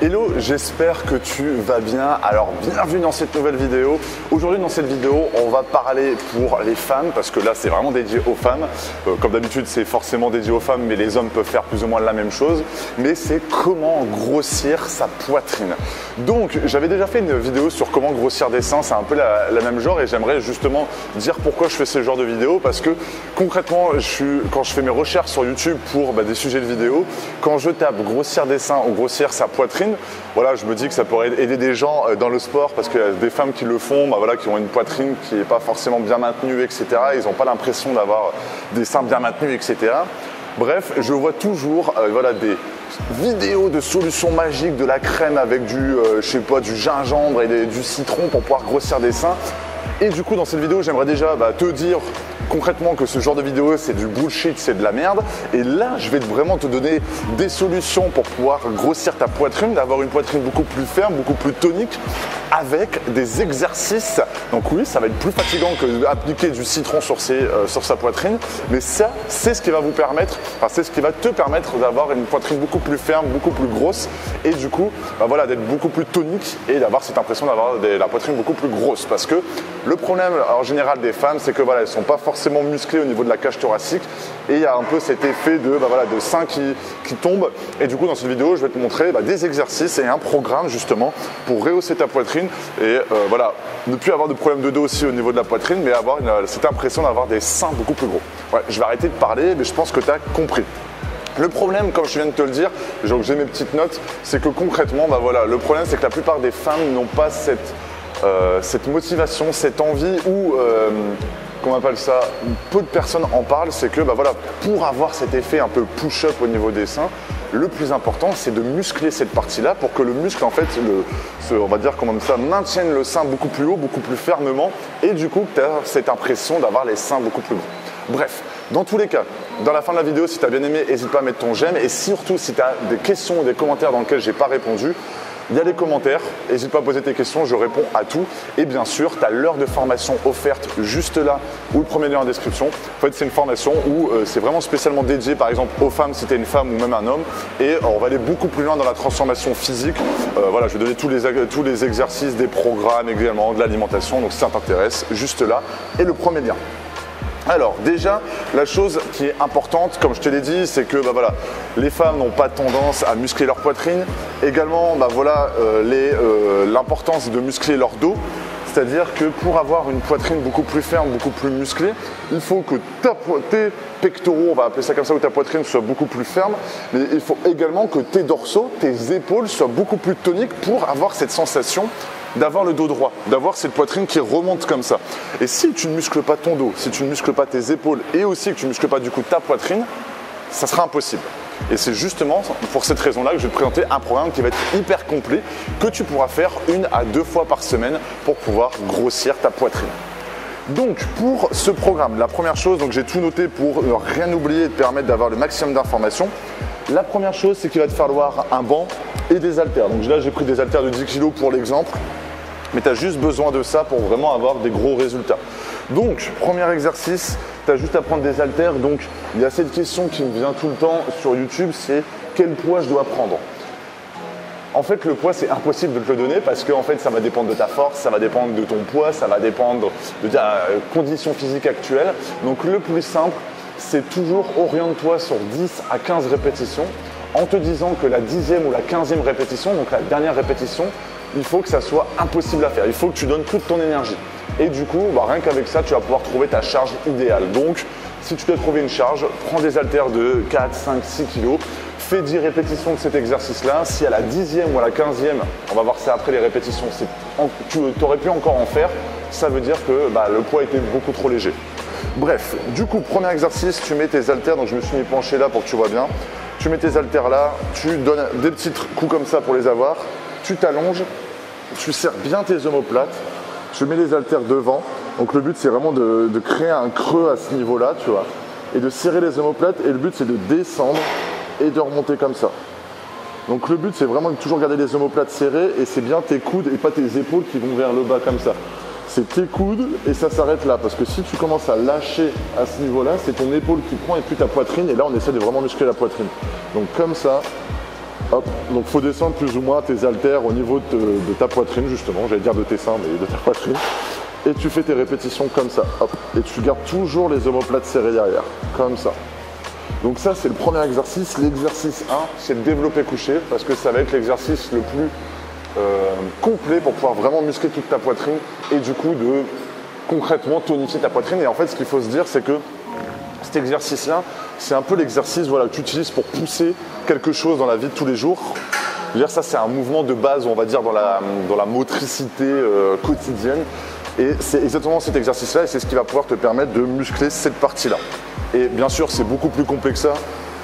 Hello, j'espère que tu vas bien. Alors bienvenue dans cette nouvelle vidéo. Aujourd'hui dans cette vidéo, on va parler pour les femmes parce que là c'est vraiment dédié aux femmes. Comme d'habitude c'est forcément dédié aux femmes mais les hommes peuvent faire plus ou moins la même chose. Mais c'est comment grossir sa poitrine. Donc j'avais déjà fait une vidéo sur comment grossir des seins, c'est un peu la même genre et j'aimerais justement dire pourquoi je fais ce genre de vidéo parce que concrètement quand je fais mes recherches sur YouTube pour des sujets de vidéo, quand je tape grossir des seins ou grossir sa poitrine, voilà, je me dis que ça pourrait aider des gens dans le sport parce qu'il y a des femmes qui le font, voilà, qui ont une poitrine qui n'est pas forcément bien maintenue, etc. Ils n'ont pas l'impression d'avoir des seins bien maintenus, etc. Bref, je vois toujours voilà, des vidéos de solutions magiques, de la crème avec du, je sais pas, du gingembre et du citron pour pouvoir grossir des seins. Et du coup, dans cette vidéo, j'aimerais déjà te dire concrètement que ce genre de vidéo, c'est du bullshit, c'est de la merde. Et là, je vais vraiment te donner des solutions pour pouvoir grossir ta poitrine, d'avoir une poitrine beaucoup plus ferme, beaucoup plus tonique, avec des exercices. Donc oui, ça va être plus fatigant que d'appliquer du citron sur sa poitrine. Mais ça, c'est ce qui va vous permettre, c'est ce qui va te permettre d'avoir une poitrine beaucoup plus ferme, beaucoup plus grosse. Et du coup, voilà, d'être beaucoup plus tonique et d'avoir cette impression d'avoir la poitrine beaucoup plus grosse. Parce que le problème en général des femmes, c'est que voilà, elles ne sont pas forcément musclées au niveau de la cage thoracique et il y a un peu cet effet de sein qui tombe. Et du coup, dans cette vidéo, je vais te montrer des exercices et un programme justement pour rehausser ta poitrine et voilà, ne plus avoir de problème de dos aussi au niveau de la poitrine, mais avoir cette impression d'avoir des seins beaucoup plus gros. Ouais, je vais arrêter de parler, mais je pense que tu as compris. Le problème, comme je viens de te le dire, j'ai mes petites notes, c'est que concrètement, voilà, le problème, c'est que la plupart des femmes n'ont pas cette motivation, cette envie ou qu'on appelle ça, peu de personnes en parlent, c'est que voilà, pour avoir cet effet un peu push-up au niveau des seins, le plus important c'est de muscler cette partie-là pour que le muscle en fait, on va dire comment ça, maintienne le sein beaucoup plus haut, beaucoup plus fermement et du coup tu as cette impression d'avoir les seins beaucoup plus gros. Bref, dans tous les cas, dans la fin de la vidéo, si tu as bien aimé, n'hésite pas à mettre ton j'aime et surtout si tu as des questions ou des commentaires dans lesquels je n'ai pas répondu, il y a les commentaires, n'hésite pas à poser tes questions, je réponds à tout. Et bien sûr, tu as l'heure de formation offerte juste là, ou le premier lien en description. En fait, c'est une formation où c'est vraiment spécialement dédié, par exemple, aux femmes, si tu es une femme ou même un homme. Et on va aller beaucoup plus loin dans la transformation physique. Voilà, je vais donner tous les exercices, des programmes également, de l'alimentation. Donc si ça t'intéresse, juste là. Et le premier lien. Alors déjà, la chose qui est importante, comme je te l'ai dit, c'est que voilà, les femmes n'ont pas tendance à muscler leur poitrine. Également, voilà, l'importance de muscler leur dos. C'est-à-dire que pour avoir une poitrine beaucoup plus ferme, beaucoup plus musclée, il faut que tes pectoraux, on va appeler ça comme ça, ou ta poitrine soit beaucoup plus ferme. Mais il faut également que tes dorsaux, tes épaules soient beaucoup plus toniques pour avoir cette sensation d'avoir le dos droit, d'avoir cette poitrine qui remonte comme ça. Et si tu ne muscles pas ton dos, si tu ne muscles pas tes épaules et aussi que tu ne muscles pas du coup ta poitrine, ça sera impossible. Et c'est justement pour cette raison-là que je vais te présenter un programme qui va être hyper complet, que tu pourras faire 1 à 2 fois par semaine pour pouvoir grossir ta poitrine. Donc pour ce programme, la première chose, donc j'ai tout noté pour ne rien oublier et te permettre d'avoir le maximum d'informations. La première chose, c'est qu'il va te falloir un banc et des haltères. Donc là, j'ai pris des haltères de 10 kg pour l'exemple, mais tu as juste besoin de ça pour vraiment avoir des gros résultats. Donc, premier exercice, tu as juste à prendre des haltères. Donc, il y a cette question qui me vient tout le temps sur YouTube, c'est quel poids je dois prendre ? En fait, le poids, c'est impossible de te le donner parce que en fait, ça va dépendre de ta force, ça va dépendre de ton poids, ça va dépendre de ta condition physique actuelle. Donc, le plus simple, c'est toujours oriente-toi sur 10 à 15 répétitions en te disant que la 10e ou la 15e répétition, donc la dernière répétition, il faut que ça soit impossible à faire. Il faut que tu donnes toute ton énergie. Et du coup, rien qu'avec ça, tu vas pouvoir trouver ta charge idéale. Donc, si tu dois trouver une charge, prends des haltères de 4, 5, 6 kg, fais 10 répétitions de cet exercice-là. Si à la 10e ou à la 15e, on va voir ça après les répétitions, tu aurais pu encore en faire, ça veut dire que le poids était beaucoup trop léger. Bref, du coup, premier exercice, tu mets tes haltères, donc je me suis mis penché là pour que tu vois bien. Tu mets tes haltères là, tu donnes des petits coups comme ça pour les avoir, tu t'allonges, tu serres bien tes omoplates, tu mets les haltères devant. Donc le but c'est vraiment de créer un creux à ce niveau-là, tu vois, et de serrer les omoplates et le but c'est de descendre et de remonter comme ça. Donc le but c'est vraiment de toujours garder les omoplates serrées et c'est bien tes coudes et pas tes épaules qui vont vers le bas comme ça. C'est tes coudes et ça s'arrête là parce que si tu commences à lâcher à ce niveau là, c'est ton épaule qui prend et puis ta poitrine et là on essaie de vraiment muscler la poitrine. Donc comme ça, Hop, donc il faut descendre plus ou moins tes haltères au niveau de ta poitrine justement, j'allais dire de tes seins mais de ta poitrine. Et tu fais tes répétitions comme ça, hop. Et tu gardes toujours les omoplates serrées derrière, comme ça. Donc ça c'est le premier exercice. L'exercice 1, c'est le développé couché, parce que ça va être l'exercice le plus complet pour pouvoir vraiment muscler toute ta poitrine et du coup de concrètement tonifier ta poitrine. Et en fait ce qu'il faut se dire c'est que cet exercice-là, c'est un peu l'exercice voilà, que tu utilises pour pousser quelque chose dans la vie de tous les jours. Je veux dire, ça c'est un mouvement de base, on va dire, dans la motricité quotidienne. Et c'est exactement cet exercice-là et c'est ce qui va pouvoir te permettre de muscler cette partie-là. Et bien sûr, c'est beaucoup plus complet que ça.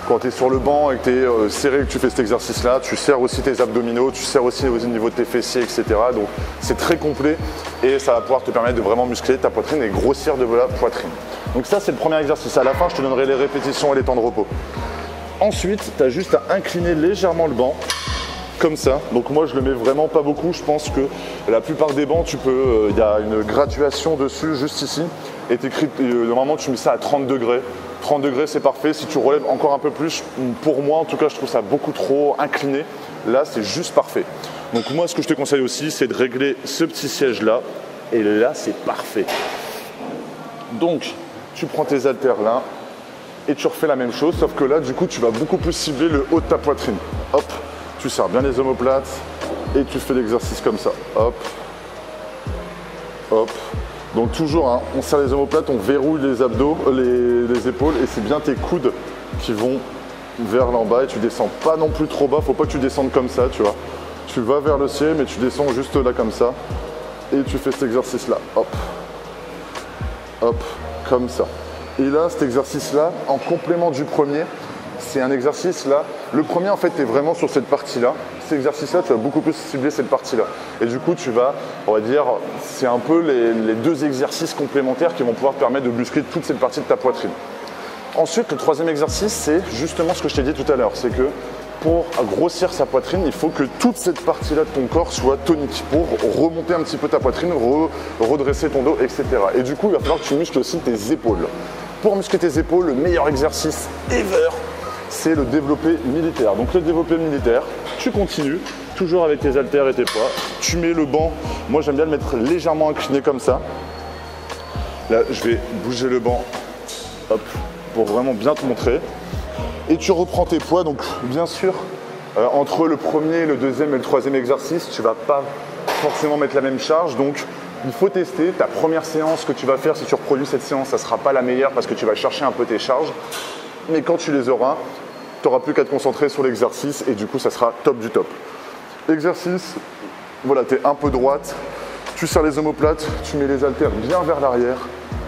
Quand tu es sur le banc et que tu es serré et que tu fais cet exercice-là, tu serres aussi tes abdominaux, tu serres aussi au niveau de tes fessiers, etc. Donc c'est très complet et ça va pouvoir te permettre de vraiment muscler ta poitrine et grossir de la poitrine. Donc ça, c'est le premier exercice. À la fin, je te donnerai les répétitions et les temps de repos. Ensuite, tu as juste à incliner légèrement le banc. Comme ça, donc moi je le mets vraiment pas beaucoup, je pense que la plupart des bancs, il y a une graduation dessus, juste ici, et normalement tu mets ça à 30 degrés. 30 degrés c'est parfait, si tu relèves encore un peu plus, pour moi en tout cas je trouve ça beaucoup trop incliné, là c'est juste parfait. Donc moi ce que je te conseille aussi c'est de régler ce petit siège là, et là c'est parfait. Donc tu prends tes haltères là, et tu refais la même chose, sauf que là du coup tu vas beaucoup plus cibler le haut de ta poitrine. Hop. Tu serres bien les omoplates et tu fais l'exercice comme ça. Hop, hop. Donc toujours, hein, on serre les omoplates, on verrouille les abdos, les épaules et c'est bien tes coudes qui vont vers l'en bas et tu descends pas non plus trop bas. Faut pas que tu descendes comme ça, tu vois. Tu vas vers le ciel mais tu descends juste là comme ça et tu fais cet exercice-là. Hop, hop, comme ça. Et là, cet exercice-là, en complément du premier, c'est un exercice là, le premier en fait est vraiment sur cette partie-là. Cet exercice-là, tu vas beaucoup plus cibler cette partie-là. Et du coup, tu vas, on va dire, c'est un peu les deux exercices complémentaires qui vont pouvoir te permettre de muscler toute cette partie de ta poitrine. Ensuite, le troisième exercice, c'est justement ce que je t'ai dit tout à l'heure. C'est que pour grossir sa poitrine, il faut que toute cette partie-là de ton corps soit tonique pour remonter un petit peu ta poitrine, redresser ton dos, etc. Et du coup, il va falloir que tu muscles aussi tes épaules. Pour muscler tes épaules, le meilleur exercice ever, c'est le développé militaire. Donc le développé militaire, tu continues, toujours avec tes haltères et tes poids. Tu mets le banc, moi j'aime bien le mettre légèrement incliné comme ça. Là, je vais bouger le banc, hop, pour vraiment bien te montrer. Et tu reprends tes poids, donc bien sûr, entre le premier, le deuxième et le troisième exercice, tu ne vas pas forcément mettre la même charge. Donc il faut tester. Ta première séance que tu vas faire, si tu reproduis cette séance, ça ne sera pas la meilleure parce que tu vas chercher un peu tes charges. Mais quand tu les auras, tu n'auras plus qu'à te concentrer sur l'exercice et du coup, ça sera top du top. Exercice, voilà, tu es un peu droite, tu serres les omoplates, tu mets les haltères bien vers l'arrière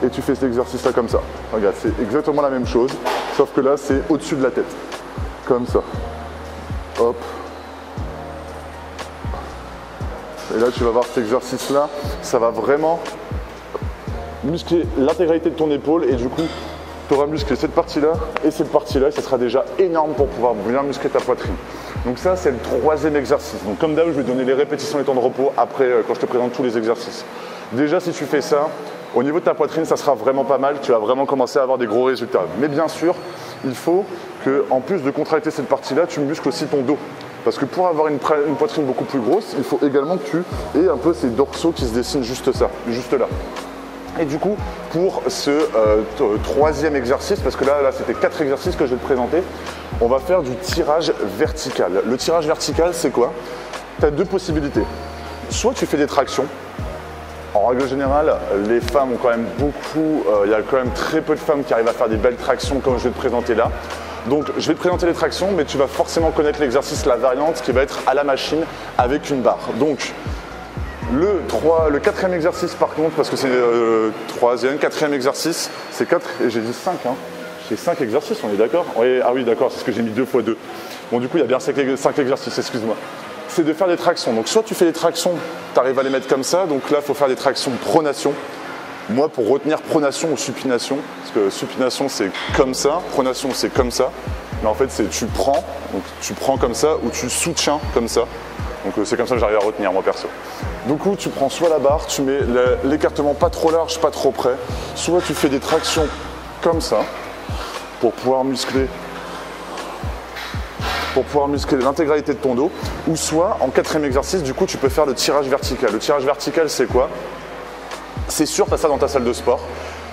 et tu fais cet exercice-là comme ça. Regarde, c'est exactement la même chose, sauf que là, c'est au-dessus de la tête. Comme ça. Hop. Et là, tu vas voir cet exercice-là, ça va vraiment muscler l'intégralité de ton épaule et du coup, tu auras musclé cette partie-là et cette partie-là et ça sera déjà énorme pour pouvoir bien muscler ta poitrine. Donc ça, c'est le troisième exercice. Donc comme d'hab, je vais donner les répétitions et les temps de repos après quand je te présente tous les exercices. Déjà, si tu fais ça, au niveau de ta poitrine, ça sera vraiment pas mal. Tu vas vraiment commencer à avoir des gros résultats. Mais bien sûr, il faut qu'en plus de contracter cette partie-là, tu muscles aussi ton dos. Parce que pour avoir une poitrine beaucoup plus grosse, il faut également que tu aies un peu ces dorsaux qui se dessinent juste là. Et du coup, pour ce troisième exercice, parce que là c'était 4 exercices que je vais te présenter, on va faire du tirage vertical. Le tirage vertical, c'est quoi? Tu as deux possibilités. Soit tu fais des tractions. En règle générale, les femmes ont quand même beaucoup, il y a quand même très peu de femmes qui arrivent à faire des belles tractions comme je vais te présenter là. Donc je vais te présenter les tractions, mais tu vas forcément connaître l'exercice, la variante qui va être à la machine avec une barre. Donc le quatrième exercice par contre, parce que c'est le quatrième exercice, c'est 4, et j'ai dit 5, hein. J'ai 5 exercices, on est d'accord? Oui, ah oui, d'accord, c'est ce que j'ai mis 2 fois 2. Bon, du coup, il y a bien 5 exercices, excuse-moi. C'est de faire des tractions. Donc soit tu fais des tractions, tu arrives à les mettre comme ça, donc là, il faut faire des tractions pronation. Moi, pour retenir pronation ou supination, parce que supination, c'est comme ça, pronation, c'est comme ça. Mais en fait, c'est tu prends comme ça ou tu soutiens comme ça. Donc c'est comme ça que j'arrive à retenir, moi perso. Du coup, tu prends soit la barre, tu mets l'écartement pas trop large, pas trop près, soit tu fais des tractions comme ça, pour pouvoir muscler pour pouvoir muscler l'intégralité de ton dos. Ou soit, en quatrième exercice, du coup, tu peux faire le tirage vertical. Le tirage vertical, c'est quoi? C'est sûr, tu as ça dans ta salle de sport.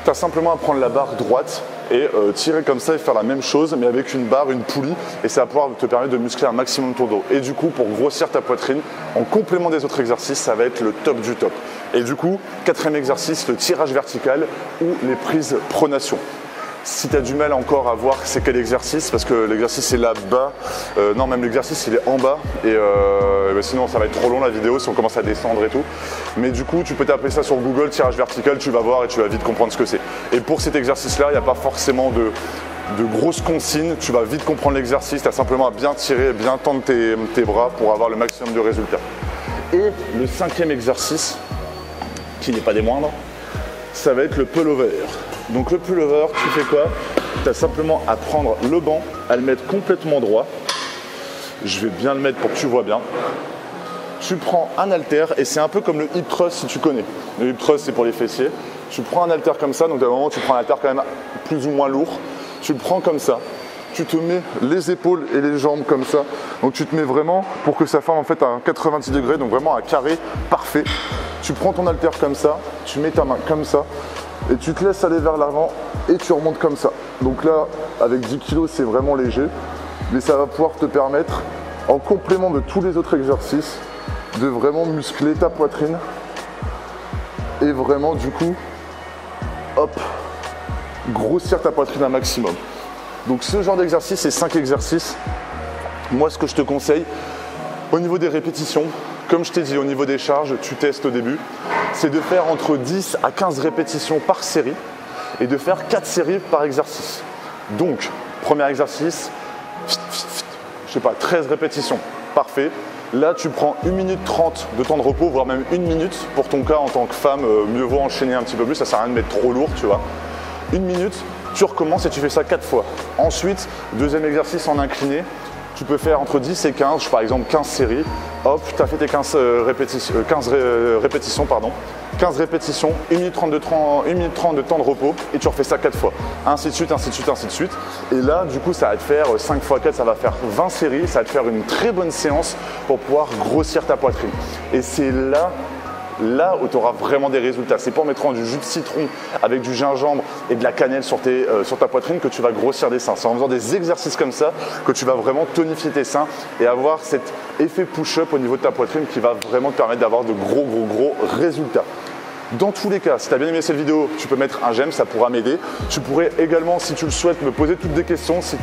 Tu as simplement à prendre la barre droite et tirer comme ça et faire la même chose, mais avec une barre, une poulie, et ça va pouvoir te permettre de muscler un maximum ton dos. Et du coup, pour grossir ta poitrine, en complément des autres exercices, ça va être le top du top. Et du coup, quatrième exercice, le tirage vertical ou les prises pronation. Si tu as du mal encore à voir c'est quel exercice, parce que l'exercice est là-bas, non même l'exercice il est en bas, et sinon ça va être trop long la vidéo si on commence à descendre et tout. Mais du coup tu peux taper ça sur Google, tirage vertical, tu vas voir et tu vas vite comprendre ce que c'est. Et pour cet exercice là, il n'y a pas forcément de grosses consignes, tu vas vite comprendre l'exercice, tu as simplement à bien tirer, bien tendre tes bras pour avoir le maximum de résultats. Et le cinquième exercice, qui n'est pas des moindres, ça va être le pullover. Donc le pullover, tu fais quoi? Tu as simplement à prendre le banc, à le mettre complètement droit. Je vais bien le mettre pour que tu vois bien. Tu prends un haltère et c'est un peu comme le hip thrust si tu connais. Le hip thrust c'est pour les fessiers. Tu prends un haltère comme ça, donc à un moment tu prends un haltère quand même plus ou moins lourd. Tu le prends comme ça. Tu te mets les épaules et les jambes comme ça. Donc tu te mets vraiment pour que ça forme en fait un 90 degrés, donc vraiment un carré parfait. Tu prends ton haltère comme ça, tu mets ta main comme ça. Et tu te laisses aller vers l'avant et tu remontes comme ça. Donc là, avec 10 kg, c'est vraiment léger. Mais ça va pouvoir te permettre, en complément de tous les autres exercices, de vraiment muscler ta poitrine. Et vraiment, du coup, hop, grossir ta poitrine un maximum. Donc ce genre d'exercice, c'est 5 exercices. Moi, ce que je te conseille, au niveau des répétitions, comme je t'ai dit, au niveau des charges, tu testes au début, c'est de faire entre 10 à 15 répétitions par série et de faire 4 séries par exercice. Donc, premier exercice, je sais pas, 13 répétitions, parfait. Là, tu prends 1 minute 30 de temps de repos, voire même 1 minute. Pour ton cas, en tant que femme, mieux vaut enchaîner un petit peu plus, ça sert à rien de mettre trop lourd, tu vois. 1 minute, tu recommences et tu fais ça 4 fois. Ensuite, deuxième exercice en incliné. Tu peux faire entre 10 et 15, par exemple 15 séries. Hop, tu as fait tes 15 répétitions, pardon. 15 répétitions, 1 minute 30 de temps de repos et tu refais ça 4 fois. Ainsi de suite, ainsi de suite, ainsi de suite. Et là, du coup, ça va te faire 5 x 4, ça va faire 20 séries. Ça va te faire une très bonne séance pour pouvoir grossir ta poitrine. Et c'est là où tu auras vraiment des résultats. C'est pas en mettant du jus de citron avec du gingembre et de la cannelle sur ta poitrine que tu vas grossir des seins. C'est en faisant des exercices comme ça que tu vas vraiment tonifier tes seins et avoir cet effet push-up au niveau de ta poitrine qui va vraiment te permettre d'avoir de gros résultats. Dans tous les cas, si tu as bien aimé cette vidéo, tu peux mettre un j'aime, ça pourra m'aider. Tu pourrais également, si tu le souhaites, me poser toutes des questions. Si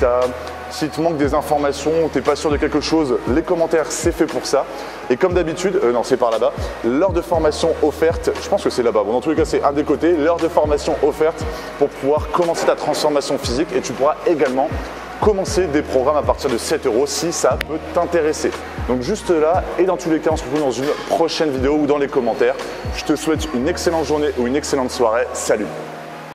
te manque des informations, tu n'es pas sûr de quelque chose, les commentaires, c'est fait pour ça. Et comme d'habitude, non, c'est par là-bas, l'heure de formation offerte, je pense que c'est là-bas. Bon, dans tous les cas, c'est un des côtés, l'heure de formation offerte pour pouvoir commencer ta transformation physique et tu pourras également commencer des programmes à partir de 7 € si ça peut t'intéresser. Donc juste là, et dans tous les cas, on se retrouve dans une prochaine vidéo ou dans les commentaires. Je te souhaite une excellente journée ou une excellente soirée. Salut!